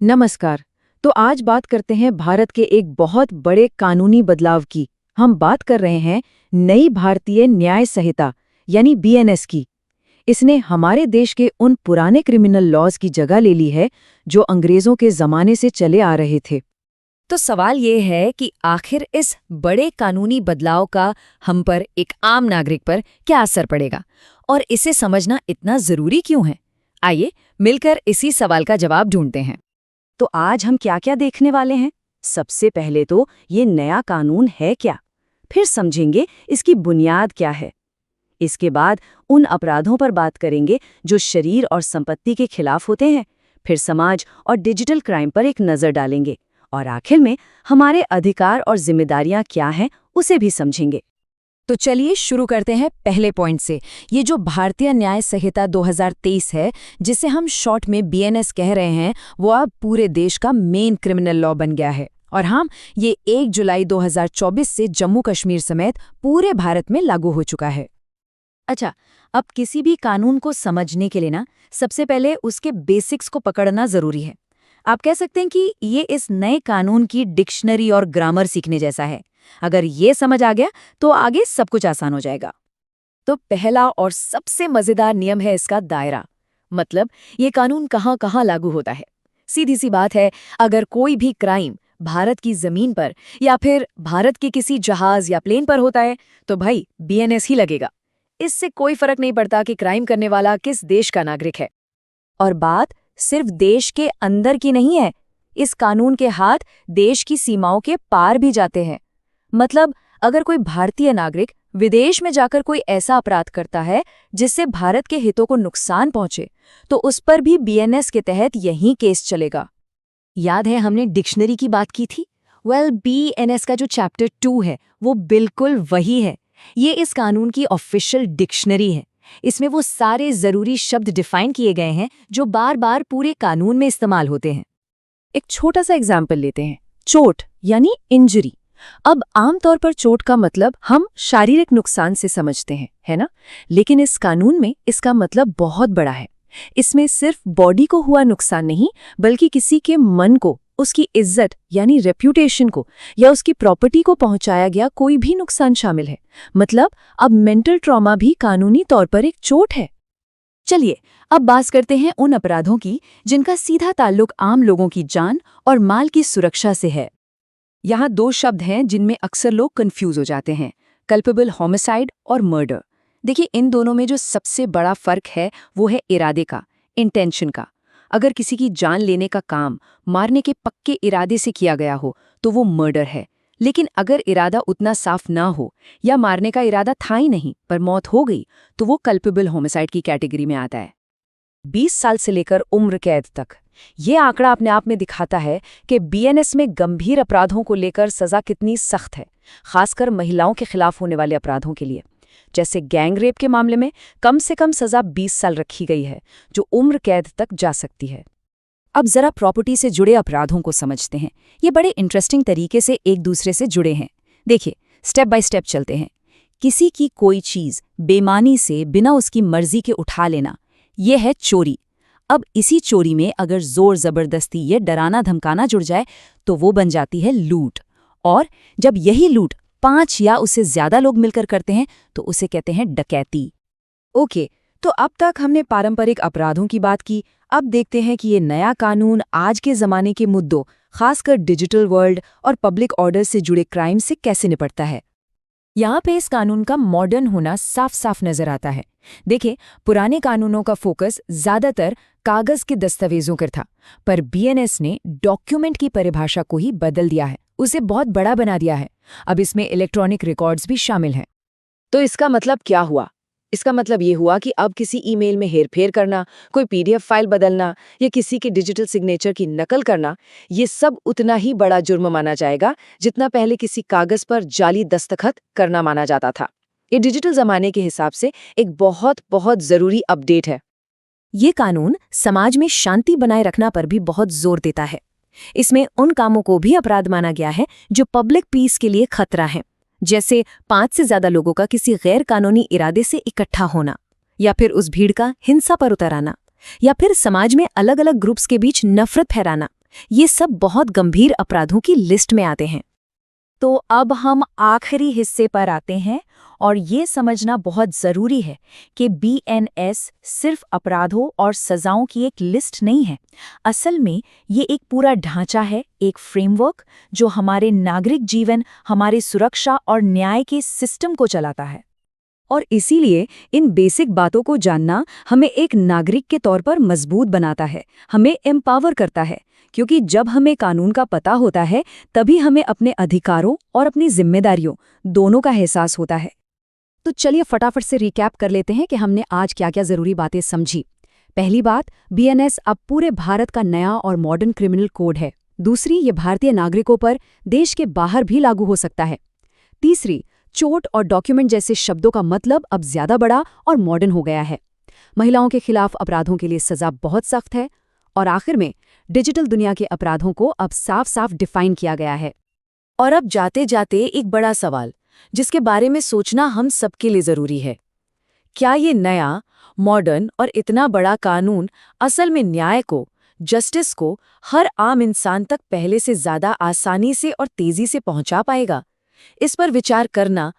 नमस्कार। तो आज बात करते हैं भारत के एक बहुत बड़े कानूनी बदलाव की। हम बात कर रहे हैं नई भारतीय न्याय संहिता यानी बीएनएस की। इसने हमारे देश के उन पुराने क्रिमिनल लॉज की जगह ले ली है जो अंग्रेजों के जमाने से चले आ रहे थे। तो सवाल ये है कि आखिर इस बड़े कानूनी बदलाव का हम पर, एक आम नागरिक पर क्या असर पड़ेगा और इसे समझना इतना जरूरी क्यों है? आइए मिलकर इसी सवाल का जवाब ढूंढते हैं। तो आज हम क्या क्या देखने वाले हैं? सबसे पहले तो ये नया कानून है क्या, फिर समझेंगे इसकी बुनियाद क्या है। इसके बाद उन अपराधों पर बात करेंगे जो शरीर और संपत्ति के खिलाफ होते हैं, फिर समाज और डिजिटल क्राइम पर एक नज़र डालेंगे और आखिर में हमारे अधिकार और जिम्मेदारियां क्या हैं उसे भी समझेंगे। तो चलिए शुरू करते हैं पहले पॉइंट से। ये जो भारतीय न्याय संहिता 2023 है, जिसे हम शॉर्ट में बीएनएस कह रहे हैं, वो अब पूरे देश का मेन क्रिमिनल लॉ बन गया है। और हाँ, ये 1 जुलाई 2024 से जम्मू कश्मीर समेत पूरे भारत में लागू हो चुका है। अच्छा, अब किसी भी कानून को समझने के लिए ना सबसे पहले उसके बेसिक्स को पकड़ना जरूरी है। आप कह सकते हैं कि ये इस नए कानून की डिक्शनरी और ग्रामर सीखने जैसा है। अगर ये समझ आ गया तो आगे सब कुछ आसान हो जाएगा। तो पहला और सबसे मजेदार नियम है इसका दायरा। मतलब ये कानून कहाँ कहाँ लागू होता है। सीधी सी बात है, अगर कोई भी क्राइम भारत की जमीन पर या फिर भारत के किसी जहाज या प्लेन पर होता है तो भाई बीएनएस ही लगेगा। इससे कोई फर्क नहीं पड़ता कि क्राइम करने वाला किस देश का नागरिक है। और बात सिर्फ देश के अंदर की नहीं है, इस कानून के हाथ देश की सीमाओं के पार भी जाते हैं। मतलब अगर कोई भारतीय नागरिक विदेश में जाकर कोई ऐसा अपराध करता है जिससे भारत के हितों को नुकसान पहुंचे, तो उस पर भी बीएनएस के तहत यही केस चलेगा। याद है हमने डिक्शनरी की बात की थी? बीएनएस का जो चैप्टर 2 है वो बिल्कुल वही है। ये इस कानून की ऑफिशियल डिक्शनरी है। इसमें वो सारे जरूरी शब्द डिफाइन किए गए हैं जो बार बार पूरे कानून में इस्तेमाल होते हैं। एक छोटा सा एग्जाम्पल लेते हैं, चोट यानी इंजरी। अब आमतौर पर चोट का मतलब हम शारीरिक नुकसान से समझते हैं, है ना? लेकिन इस कानून में इसका मतलब बहुत बड़ा है। इसमें सिर्फ बॉडी को हुआ नुकसान नहीं, बल्कि किसी के मन को, उसकी इज्जत यानी रेप्यूटेशन को या उसकी प्रॉपर्टी को पहुंचाया गया कोई भी नुकसान शामिल है। मतलब अब मेंटल ट्रॉमा भी कानूनी तौर पर एक चोट है। चलिए अब बात करते हैं उन अपराधों की जिनका सीधा ताल्लुक आम लोगों की जान और माल की सुरक्षा से है। यहाँ 2 शब्द हैं जिनमें अक्सर लोग कंफ्यूज हो जाते हैं, कल्पेबल होमिसाइड और मर्डर। देखिए, इन दोनों में जो सबसे बड़ा फर्क है वो है इरादे का, इंटेंशन का। अगर किसी की जान लेने का काम मारने के पक्के इरादे से किया गया हो तो वो मर्डर है। लेकिन अगर इरादा उतना साफ ना हो या मारने का इरादा था ही नहीं पर मौत हो गई तो वो कल्पेबल होमिसाइड की कैटेगरी में आता है। 20 साल से लेकर उम्र कैद तक। ये आंकड़ा अपने आप में दिखाता है कि बीएनएस में गंभीर अपराधों को लेकर सजा कितनी सख्त है, खासकर महिलाओं के खिलाफ होने वाले अपराधों के लिए। जैसे गैंग रेप के मामले में कम से कम सजा 20 साल रखी गई है, जो उम्र कैद तक जा सकती है। अब जरा प्रॉपर्टी से जुड़े अपराधों को समझते हैं। ये बड़े इंटरेस्टिंग तरीके से एक दूसरे से जुड़े हैं। देखिए, स्टेप बाय स्टेप चलते हैं। किसी की कोई चीज बेमानी से बिना उसकी मर्जी के उठा लेना, यह है चोरी। अब इसी चोरी में अगर जोर जबरदस्ती या डराना धमकाना जुड़ जाए तो वो बन जाती है लूट। और जब यही लूट 5 या उससे ज्यादा लोग मिलकर करते हैं तो उसे कहते हैं डकैती। ओके, तो अब तक हमने पारंपरिक अपराधों की बात की। अब देखते हैं कि ये नया कानून आज के जमाने के मुद्दों, खासकर डिजिटल वर्ल्ड और पब्लिक ऑर्डर से जुड़े क्राइम से कैसे निपटता है। यहाँ पे इस कानून का मॉडर्न होना साफ साफ नजर आता है। देखिए, पुराने कानूनों का फोकस ज्यादातर कागज के दस्तावेजों पर था, पर बीएनएस ने डॉक्यूमेंट की परिभाषा को ही बदल दिया है, उसे बहुत बड़ा बना दिया है। अब इसमें इलेक्ट्रॉनिक रिकॉर्ड्स भी शामिल हैं। तो इसका मतलब क्या हुआ? इसका मतलब ये हुआ कि अब किसी ईमेल में हेरफेर करना, कोई पीडीएफ फाइल बदलना या किसी के डिजिटल सिग्नेचर की नकल करना, ये सब उतना ही बड़ा जुर्म माना जाएगा जितना पहले किसी कागज पर जाली दस्तखत करना माना जाता था। ये डिजिटल जमाने के हिसाब से एक बहुत बहुत जरूरी अपडेट है। ये कानून समाज में शांति बनाए रखना पर भी बहुत जोर देता है। इसमें उन कामों को भी अपराध माना गया है जो पब्लिक पीस के लिए खतरा है, जैसे 5 से ज्यादा लोगों का किसी गैर कानूनी इरादे से इकट्ठा होना, या फिर उस भीड़ का हिंसा पर उतर आना, या फिर समाज में अलग अलग ग्रुप्स के बीच नफरत फैलाना, ये सब बहुत गंभीर अपराधों की लिस्ट में आते हैं। तो अब हम आखिरी हिस्से पर आते हैं और ये समझना बहुत ज़रूरी है कि बीएनएस सिर्फ अपराधों और सज़ाओं की एक लिस्ट नहीं है। असल में ये एक पूरा ढांचा है, एक फ्रेमवर्क जो हमारे नागरिक जीवन, हमारे सुरक्षा और न्याय के सिस्टम को चलाता है। और इसीलिए इन बेसिक बातों को जानना हमें एक नागरिक के तौर पर मजबूत बनाता है, हमें एम्पावर करता है, क्योंकि जब हमें कानून का पता होता है तभी हमें अपने अधिकारों और अपनी जिम्मेदारियों दोनों का एहसास होता है। तो चलिए फटाफट से रिकैप कर लेते हैं कि हमने आज क्या क्या जरूरी बातें समझी। पहली बात, बीएनएस अब पूरे भारत का नया और मॉडर्न क्रिमिनल कोड है। दूसरी, ये भारतीय नागरिकों पर देश के बाहर भी लागू हो सकता है। तीसरी, चोट और डॉक्यूमेंट जैसे शब्दों का मतलब अब ज्यादा बड़ा और मॉडर्न हो गया है। महिलाओं के खिलाफ अपराधों के लिए सजा बहुत सख्त है। और आखिर में, डिजिटल दुनिया के अपराधों को अब साफ साफ डिफाइन किया गया है। और अब जाते जाते एक बड़ा सवाल, जिसके बारे में सोचना हम सबके लिए ज़रूरी है। क्या ये नया, मॉडर्न और इतना बड़ा कानून असल में न्याय को, जस्टिस को हर आम इंसान तक पहले से ज़्यादा आसानी से और तेज़ी से पहुंचा पाएगा? इस पर विचार करना